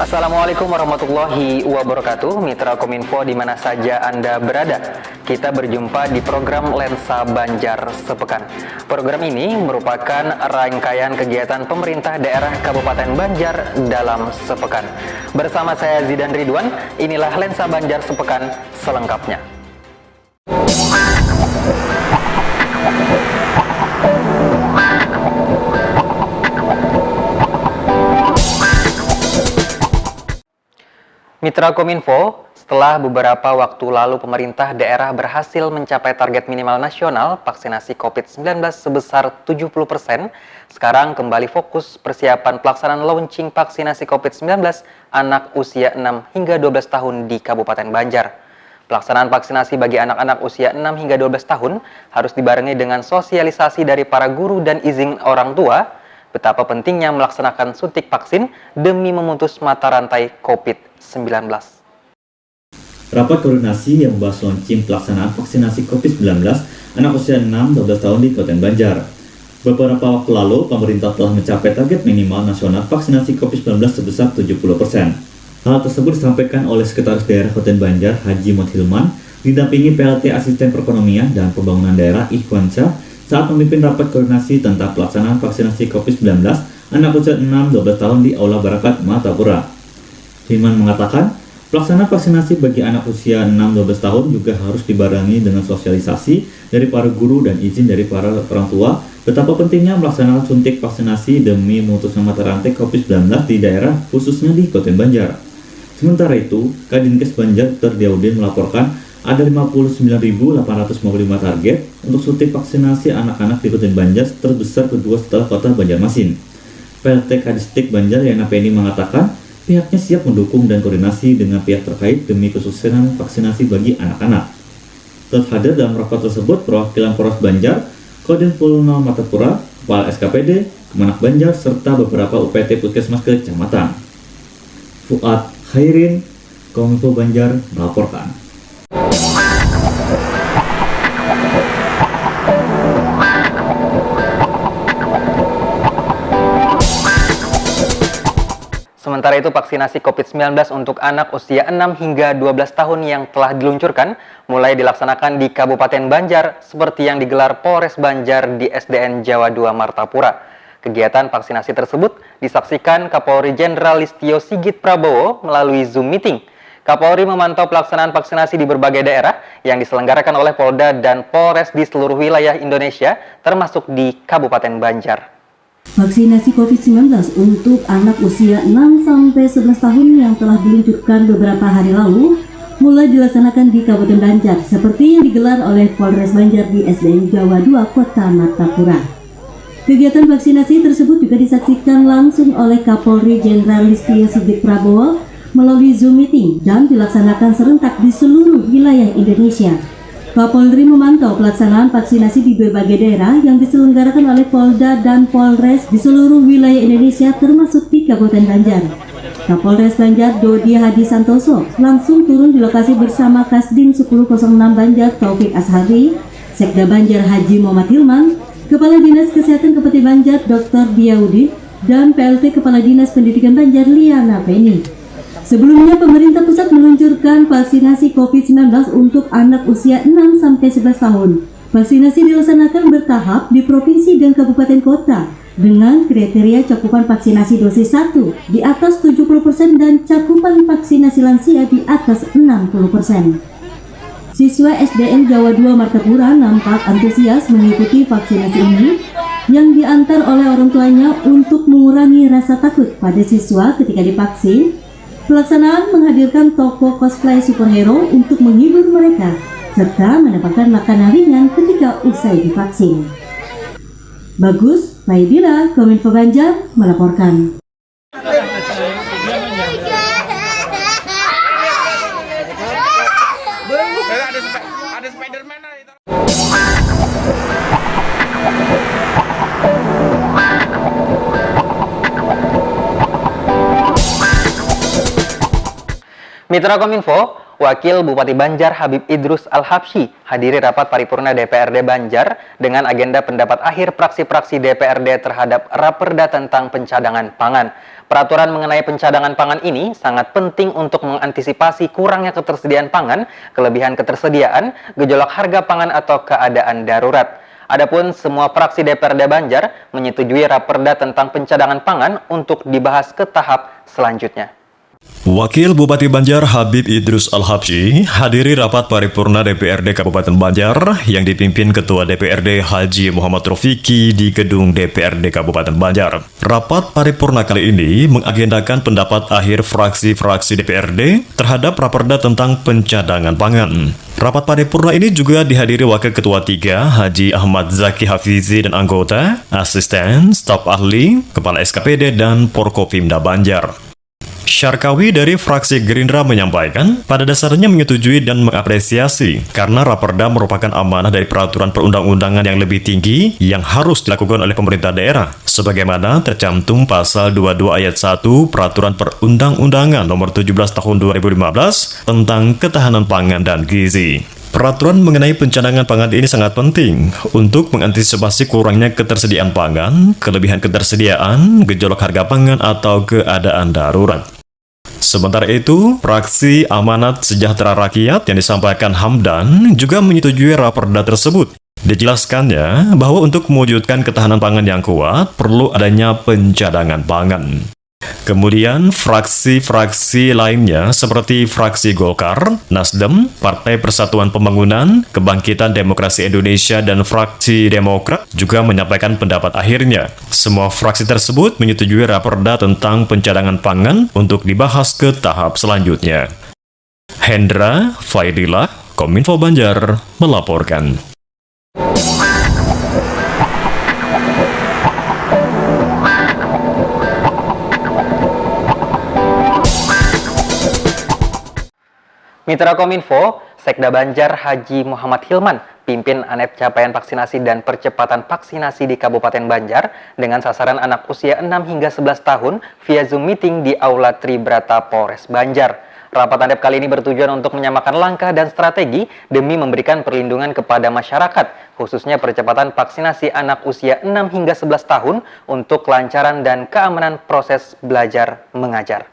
Assalamualaikum warahmatullahi wabarakatuh, Mitra Kominfo di mana saja Anda berada. Kita berjumpa di program Lensa Banjar Sepekan. Program ini merupakan rangkaian kegiatan pemerintah daerah Kabupaten Banjar dalam sepekan. Bersama saya Zidan Ridwan, inilah Lensa Banjar Sepekan selengkapnya. Mitra Kominfo, setelah beberapa waktu lalu pemerintah daerah berhasil mencapai target minimal nasional vaksinasi COVID-19 sebesar 70%, sekarang kembali fokus persiapan pelaksanaan launching vaksinasi COVID-19 anak usia 6 hingga 12 tahun di Kabupaten Banjar. Pelaksanaan vaksinasi bagi anak-anak usia 6 hingga 12 tahun harus dibarengi dengan sosialisasi dari para guru dan izin orang tua, betapa pentingnya melaksanakan suntik vaksin demi memutus mata rantai COVID-19. Rapat koordinasi yang membahas launching pelaksanaan vaksinasi COVID-19 anak usia 6-12 tahun di Kabupaten Banjar. Beberapa waktu lalu, pemerintah telah mencapai target minimal nasional vaksinasi COVID-19 sebesar 70%. Hal tersebut disampaikan oleh Sekretaris Daerah Kabupaten Banjar, Haji Muhammad Hilman, didampingi PLT Asisten Perekonomian dan Pembangunan Daerah Ikhwan Syah saat memimpin rapat koordinasi tentang pelaksanaan vaksinasi COVID-19 anak usia 6-12 tahun di Aula Barakat, Martapura. Hilman mengatakan, pelaksanaan vaksinasi bagi anak usia 6-12 tahun juga harus dibarengi dengan sosialisasi dari para guru dan izin dari para orang tua betapa pentingnya melaksanakan suntik vaksinasi demi memutuskan mata rantai COVID-19 di daerah, khususnya di Kabupaten Banjar. Sementara itu, Kadinkes Banjar Dr. Diaudin melaporkan ada 59.855 target untuk suntik vaksinasi anak-anak di Kabupaten Banjar terbesar kedua setelah kota Banjarmasin. PLT Kadistik Banjar Yana Penny mengatakan, pihaknya siap mendukung dan koordinasi dengan pihak terkait demi kesuksesan vaksinasi bagi anak-anak. Terhadir dalam rapat tersebut perwakilan Polres Banjar, Kodim Pulno Martapura, Kepala SKPD, Kemenak Banjar, serta beberapa UPT Puskesmas Kecamatan. Fuad Khairin, Kominfo Banjar melaporkan. Sementara itu, vaksinasi COVID-19 untuk anak usia 6 hingga 12 tahun yang telah diluncurkan mulai dilaksanakan di Kabupaten Banjar seperti yang digelar Polres Banjar di SDN Jawa 2 Martapura. Kegiatan vaksinasi tersebut disaksikan Kapolri Jenderal Listio Sigit Prabowo melalui Zoom meeting. Kapolri memantau pelaksanaan vaksinasi di berbagai daerah yang diselenggarakan oleh Polda dan Polres di seluruh wilayah Indonesia, termasuk di Kabupaten Banjar. Vaksinasi COVID-19 untuk anak usia 6-11 tahun yang telah diluncurkan beberapa hari lalu mulai dilaksanakan di Kabupaten Banjar seperti yang digelar oleh Polres Banjar di SDN Jawa 2 Kota Martapura. Kegiatan vaksinasi tersebut juga disaksikan langsung oleh Kapolri Jenderal Listio Sigit Prabowo melalui Zoom meeting dan dilaksanakan serentak di seluruh wilayah Indonesia. Kapolri memantau pelaksanaan vaksinasi di berbagai daerah yang diselenggarakan oleh Polda dan Polres di seluruh wilayah Indonesia termasuk di Kabupaten Banjar. Kapolres Banjar Dodi Hadi Santoso langsung turun di lokasi bersama Kasdim 1006 Banjar Taufik Ashari, Sekda Banjar Haji Muhammad Hilman, Kepala Dinas Kesehatan Kabupaten Banjar Dr. Diaudin, dan PLT Kepala Dinas Pendidikan Banjar Liana Penny. Sebelumnya, pemerintah pusat meluncurkan vaksinasi COVID-19 untuk anak usia 6-11 tahun. Vaksinasi dilaksanakan bertahap di provinsi dan kabupaten kota dengan kriteria cakupan vaksinasi dosis 1 di atas 70% dan cakupan vaksinasi lansia di atas 60%. Siswa SDN Jawa 2 Martapura nampak antusias mengikuti vaksinasi ini yang diantar oleh orang tuanya untuk mengurangi rasa takut pada siswa ketika divaksin. Pelaksanaan menghadirkan tokoh cosplay superhero untuk menghibur mereka, serta mendapatkan makanan ringan ketika usai divaksin. Bagus Faidila, Kominfo Banjar, melaporkan. Ada Spiderman itu. Mitra Kominfo, Wakil Bupati Banjar Habib Idrus Al-Habsyi hadiri rapat paripurna DPRD Banjar dengan agenda pendapat akhir praksi-praksi DPRD terhadap Raperda tentang pencadangan pangan. Peraturan mengenai pencadangan pangan ini sangat penting untuk mengantisipasi kurangnya ketersediaan pangan, kelebihan ketersediaan, gejolak harga pangan atau keadaan darurat. Adapun semua fraksi DPRD Banjar menyetujui raperda tentang pencadangan pangan untuk dibahas ke tahap selanjutnya. Wakil Bupati Banjar Habib Idrus Al-Habsyi hadiri rapat paripurna DPRD Kabupaten Banjar yang dipimpin Ketua DPRD Haji Muhammad Rofiki di gedung DPRD Kabupaten Banjar. Rapat paripurna kali ini mengagendakan pendapat akhir fraksi-fraksi DPRD terhadap raperda tentang pencadangan pangan. Rapat paripurna ini juga dihadiri Wakil Ketua 3 Haji Ahmad Zaki Hafizi dan anggota, asisten, staf ahli, Kepala SKPD dan Porkopimda Banjar. Syarkawi dari fraksi Gerindra menyampaikan, pada dasarnya menyetujui dan mengapresiasi karena raperda merupakan amanah dari peraturan perundang-undangan yang lebih tinggi yang harus dilakukan oleh pemerintah daerah, sebagaimana tercantum pasal 22 ayat 1 Peraturan Perundang-undangan nomor 17 tahun 2015 tentang ketahanan pangan dan gizi. Peraturan mengenai pencadangan pangan ini sangat penting untuk mengantisipasi kurangnya ketersediaan pangan, kelebihan ketersediaan, gejolak harga pangan, atau keadaan darurat. Sementara itu, fraksi Amanat Sejahtera Rakyat yang disampaikan Hamdan juga menyetujui raperda tersebut. Dijelaskannya bahwa untuk mewujudkan ketahanan pangan yang kuat, perlu adanya pencadangan pangan. Kemudian, fraksi-fraksi lainnya seperti fraksi Golkar, Nasdem, Partai Persatuan Pembangunan, Kebangkitan Demokrasi Indonesia, dan fraksi Demokrat juga menyampaikan pendapat akhirnya. Semua fraksi tersebut menyetujui raperda tentang pencadangan pangan untuk dibahas ke tahap selanjutnya. Hendra Faidillah, Kominfo Banjar, melaporkan. Mitra Kominfo, Sekda Banjar Haji Muhammad Hilman pimpin ANEF capaian vaksinasi dan percepatan vaksinasi di Kabupaten Banjar dengan sasaran anak usia 6 hingga 11 tahun via Zoom meeting di Aula Tribrata Polres Banjar. Rapat ANEF kali ini bertujuan untuk menyamakan langkah dan strategi demi memberikan perlindungan kepada masyarakat, khususnya percepatan vaksinasi anak usia 6 hingga 11 tahun untuk kelancaran dan keamanan proses belajar mengajar.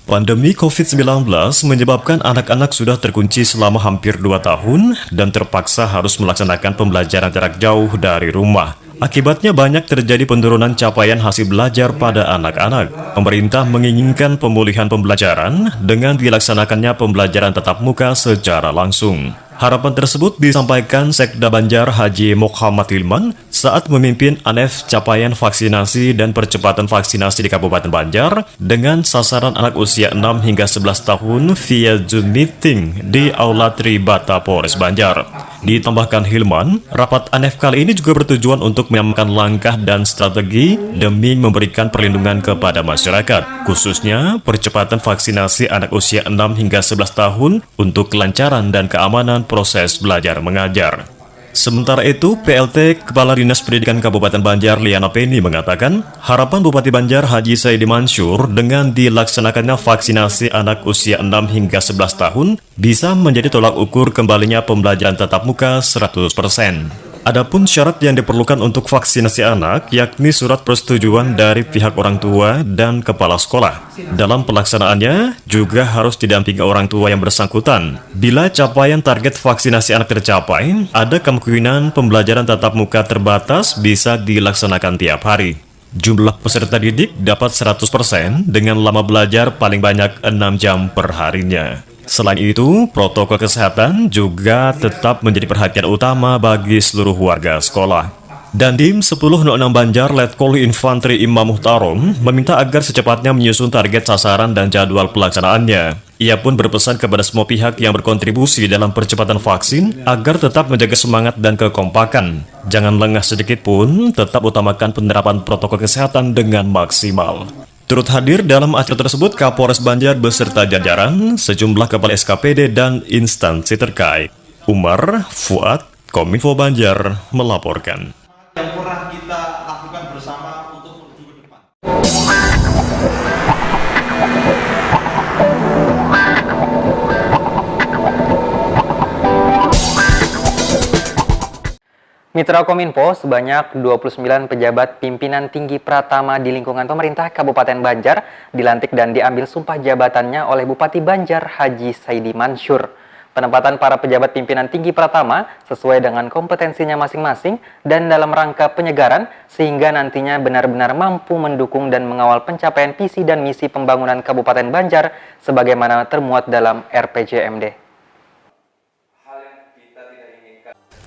Pandemi COVID-19 menyebabkan anak-anak sudah terkunci selama hampir 2 tahun dan terpaksa harus melaksanakan pembelajaran jarak jauh dari rumah. Akibatnya banyak terjadi penurunan capaian hasil belajar pada anak-anak. Pemerintah menginginkan pemulihan pembelajaran dengan dilaksanakannya pembelajaran tatap muka secara langsung. Harapan tersebut disampaikan Sekda Banjar Haji Muhammad Hilman saat memimpin ANEF capaian vaksinasi dan percepatan vaksinasi di Kabupaten Banjar dengan sasaran anak usia 6 hingga 11 tahun via Zoom meeting di Aula Tribrata Polres Banjar. Ditambahkan Hilman, rapat ANEF kali ini juga bertujuan untuk menyamakan langkah dan strategi demi memberikan perlindungan kepada masyarakat, khususnya percepatan vaksinasi anak usia 6 hingga 11 tahun untuk kelancaran dan keamanan proses belajar mengajar. Sementara itu, PLT Kepala Dinas Pendidikan Kabupaten Banjar Liana Penny mengatakan, harapan Bupati Banjar Haji Saidi Mansur dengan dilaksanakannya vaksinasi anak usia 6 hingga 11 tahun bisa menjadi tolak ukur kembalinya pembelajaran tatap muka 100%. Adapun syarat yang diperlukan untuk vaksinasi anak yakni surat persetujuan dari pihak orang tua dan kepala sekolah. Dalam pelaksanaannya juga harus didampingi orang tua yang bersangkutan. Bila capaian target vaksinasi anak tercapai, ada kemungkinan pembelajaran tatap muka terbatas bisa dilaksanakan tiap hari. Jumlah peserta didik dapat 100% dengan lama belajar paling banyak 6 jam per harinya. Selain itu, protokol kesehatan juga tetap menjadi perhatian utama bagi seluruh warga sekolah. Dandim 1006 Banjar Letkol Infantri Imam Muhtarom meminta agar secepatnya menyusun target sasaran dan jadwal pelaksanaannya. Ia pun berpesan kepada semua pihak yang berkontribusi dalam percepatan vaksin agar tetap menjaga semangat dan kekompakan. Jangan lengah sedikit pun, tetap utamakan penerapan protokol kesehatan dengan maksimal. Turut hadir dalam acara tersebut Kapolres Banjar beserta jajaran, sejumlah kepala SKPD dan instansi terkait. Umar Fuad, Kominfo Banjar, melaporkan. Yang pernah kita lakukan bersama untuk menuju ke depan. Mitra Kominfo, sebanyak 29 pejabat pimpinan tinggi Pratama di lingkungan pemerintah Kabupaten Banjar dilantik dan diambil sumpah jabatannya oleh Bupati Banjar Haji Saidi Mansur. Penempatan para pejabat pimpinan tinggi Pratama sesuai dengan kompetensinya masing-masing dan dalam rangka penyegaran sehingga nantinya benar-benar mampu mendukung dan mengawal pencapaian visi dan misi pembangunan Kabupaten Banjar sebagaimana termuat dalam RPJMD.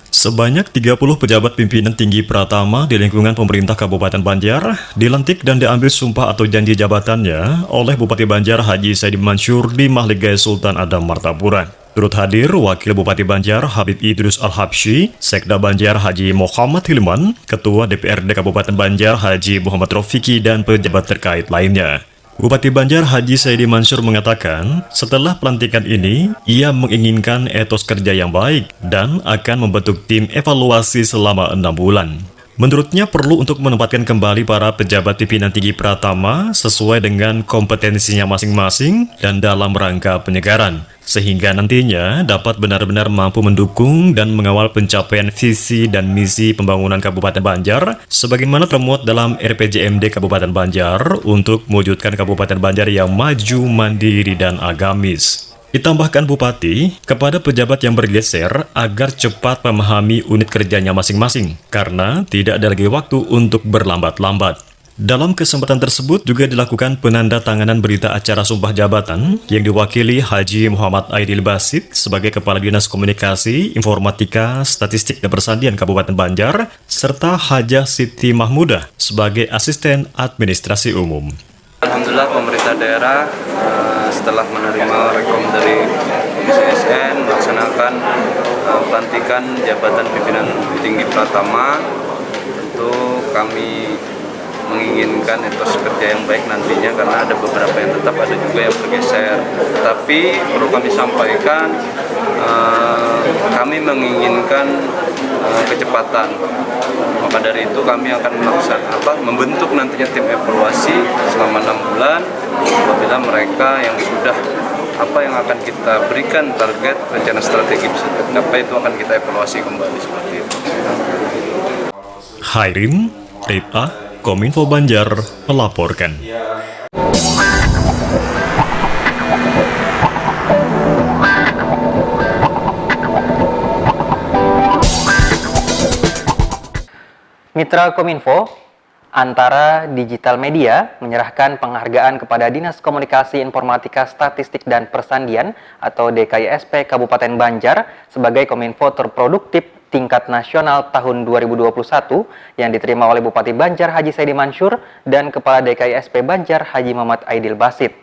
Sebanyak 30 pejabat pimpinan tinggi Pratama di lingkungan pemerintah Kabupaten Banjar dilantik dan diambil sumpah atau janji jabatannya oleh Bupati Banjar Haji Saidi Mansur di Mahligai Sultan Adam Martapura. Turut hadir Wakil Bupati Banjar Habib Idrus Al-Habsyi, Sekda Banjar Haji Muhammad Hilman, Ketua DPRD Kabupaten Banjar Haji Muhammad Rofiki, dan pejabat terkait lainnya. Bupati Banjar Haji Saidi Mansur mengatakan, setelah pelantikan ini, ia menginginkan etos kerja yang baik dan akan membentuk tim evaluasi selama 6 bulan. Menurutnya perlu untuk menempatkan kembali para pejabat pimpinan tinggi Pratama sesuai dengan kompetensinya masing-masing dan dalam rangka penyegaran, sehingga nantinya dapat benar-benar mampu mendukung dan mengawal pencapaian visi dan misi pembangunan Kabupaten Banjar sebagaimana termuat dalam RPJMD Kabupaten Banjar untuk mewujudkan Kabupaten Banjar yang maju, mandiri, dan agamis. Ditambahkan Bupati kepada pejabat yang bergeser agar cepat memahami unit kerjanya masing-masing karena tidak ada lagi waktu untuk berlambat-lambat. Dalam kesempatan tersebut juga dilakukan penandatanganan berita acara sumpah jabatan yang diwakili Haji Muhammad Aidil Basit sebagai Kepala Dinas Komunikasi, Informatika, Statistik dan Persandian Kabupaten Banjar serta Hajah Siti Mahmudah sebagai Asisten Administrasi Umum. Alhamdulillah pemerintah daerah setelah menerima rekom dari Komisi SN melaksanakan pelantikan jabatan pimpinan tinggi Pratama. Tentu kami menginginkan etos kerja yang baik nantinya karena ada beberapa yang tetap, ada juga yang bergeser. Tapi perlu kami sampaikan, kami menginginkan kecepatan. Maka dari itu kami akan membentuk nantinya tim evaluasi selama 6 bulan. Apabila mereka yang sudah yang akan kita berikan target rencana strategi bisa tercapai, itu akan kita evaluasi kembali seperti itu. Hairin, Rita, Kominfo Banjar melaporkan. Mitra Kominfo, Antara Digital Media menyerahkan penghargaan kepada Dinas Komunikasi Informatika Statistik dan Persandian atau DKISP Kabupaten Banjar sebagai Kominfo terproduktif tingkat nasional tahun 2021 yang diterima oleh Bupati Banjar Haji Saidi Mansur dan Kepala DKISP Banjar Haji Muhammad Aidil Basit.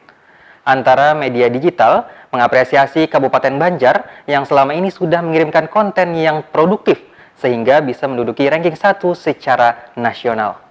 Antara Media Digital mengapresiasi Kabupaten Banjar yang selama ini sudah mengirimkan konten yang produktif sehingga bisa menduduki ranking 1 secara nasional.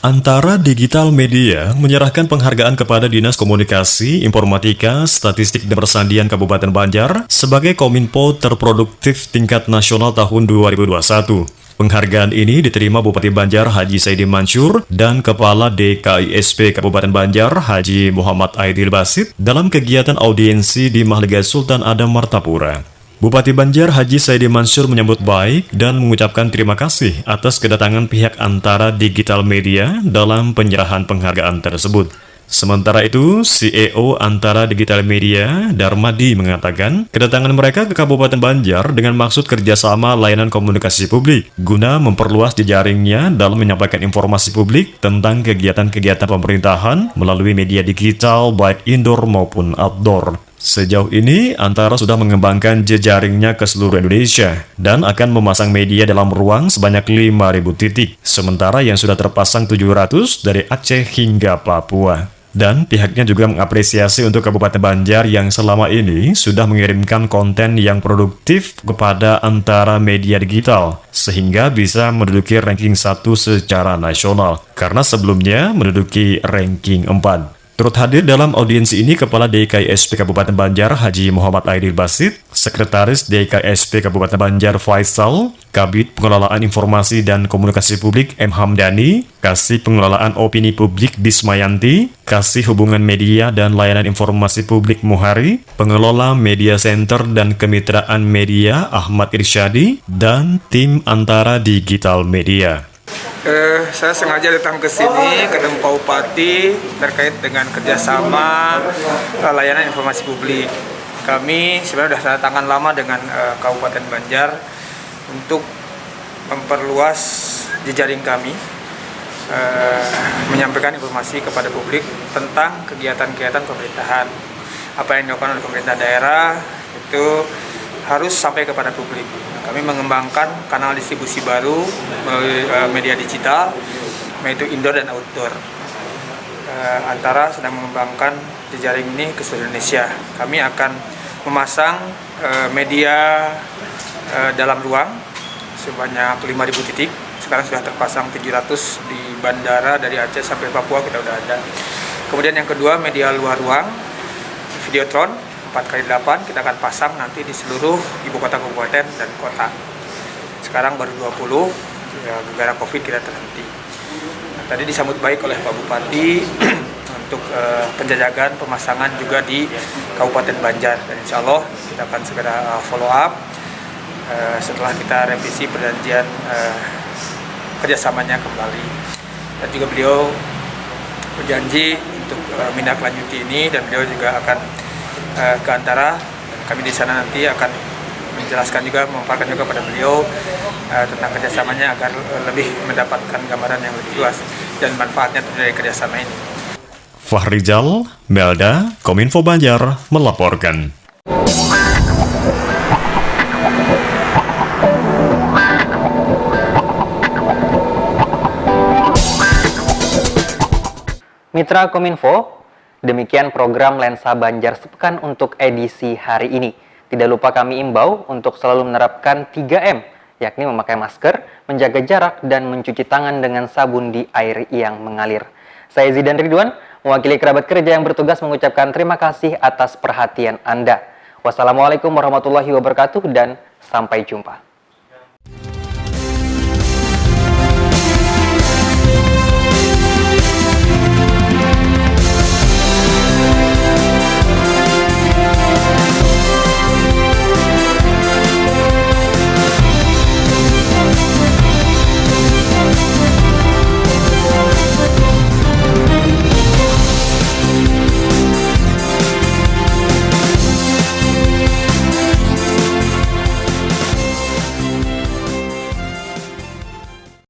Antara Digital Media menyerahkan penghargaan kepada Dinas Komunikasi, Informatika, Statistik dan Persandian Kabupaten Banjar sebagai Kominfo terproduktif tingkat nasional tahun 2021. Penghargaan ini diterima Bupati Banjar Haji Saidi Mansur dan Kepala DKISP Kabupaten Banjar Haji Muhammad Aidil Basit dalam kegiatan audiensi di Mahligai Sultan Adam Martapura. Bupati Banjar Haji Saidi Mansur menyambut baik dan mengucapkan terima kasih atas kedatangan pihak Antara Digital Media dalam penyerahan penghargaan tersebut. Sementara itu, CEO Antara Digital Media, Darmadi, mengatakan kedatangan mereka ke Kabupaten Banjar dengan maksud kerjasama layanan komunikasi publik guna memperluas jejaringnya dalam menyampaikan informasi publik tentang kegiatan-kegiatan pemerintahan melalui media digital baik indoor maupun outdoor. Sejauh ini, Antara sudah mengembangkan jejaringnya ke seluruh Indonesia dan akan memasang media dalam ruang sebanyak 5.000 titik, sementara yang sudah terpasang 700 dari Aceh hingga Papua. Dan pihaknya juga mengapresiasi untuk Kabupaten Banjar yang selama ini sudah mengirimkan konten yang produktif kepada Antara Media Digital, sehingga bisa menduduki ranking 1 secara nasional, karena sebelumnya menduduki ranking 4. Turut hadir dalam audiensi ini Kepala DKISP Kabupaten Banjar Haji Muhammad Aidil Basit, Sekretaris DKISP Kabupaten Banjar Faisal, Kabid Pengelolaan Informasi dan Komunikasi Publik M. Hamdani, Kasih Pengelolaan Opini Publik Dismayanti, Kasih Hubungan Media dan Layanan Informasi Publik Muhari, Pengelola Media Center dan Kemitraan Media Ahmad Irsyadi, dan tim Antara Digital Media. Saya sengaja datang ke sini ketemu Pak Bupati terkait dengan kerjasama layanan informasi publik. Kami sebenarnya sudah tanda tangan lama dengan Kabupaten Banjar untuk memperluas jejaring kami, menyampaikan informasi kepada publik tentang kegiatan-kegiatan pemerintahan. Apa yang dilakukan oleh pemerintah daerah itu harus sampai kepada publik. Kami mengembangkan kanal distribusi baru melalui media digital, yaitu indoor dan outdoor. Antara sedang mengembangkan jejaring ini ke seluruh Indonesia. Kami akan memasang media dalam ruang sebanyak 5.000 titik. Sekarang sudah terpasang 700 di bandara dari Aceh sampai Papua kita sudah ada. Kemudian yang kedua, media luar ruang, Videotron 4x8 kita akan pasang nanti di seluruh ibu kota kabupaten dan kota. Sekarang baru 20, ya, gara-gara COVID kita terhenti. Nah, tadi disambut baik oleh Pak Bupati untuk penjajakan pemasangan juga di Kabupaten Banjar. Dan insya Allah kita akan segera follow up setelah kita revisi perjanjian kerjasamanya kembali. Dan juga beliau berjanji untuk menindaklanjuti ini, dan beliau juga akan ke Antara. Kami di sana nanti akan menjelaskan juga, memaparkan juga pada beliau tentang kerjasamanya agar lebih mendapatkan gambaran yang lebih luas dan manfaatnya dari kerjasama ini. Fahrizal, Melda, Kominfo Banjar melaporkan. Mitra Kominfo, demikian program Lensa Banjar Sepekan untuk edisi hari ini. Tidak lupa kami imbau untuk selalu menerapkan 3M, yakni memakai masker, menjaga jarak, dan mencuci tangan dengan sabun di air yang mengalir. Saya Zidan Ridwan, mewakili kerabat kerja yang bertugas mengucapkan terima kasih atas perhatian Anda. Wassalamualaikum warahmatullahi wabarakatuh dan sampai jumpa.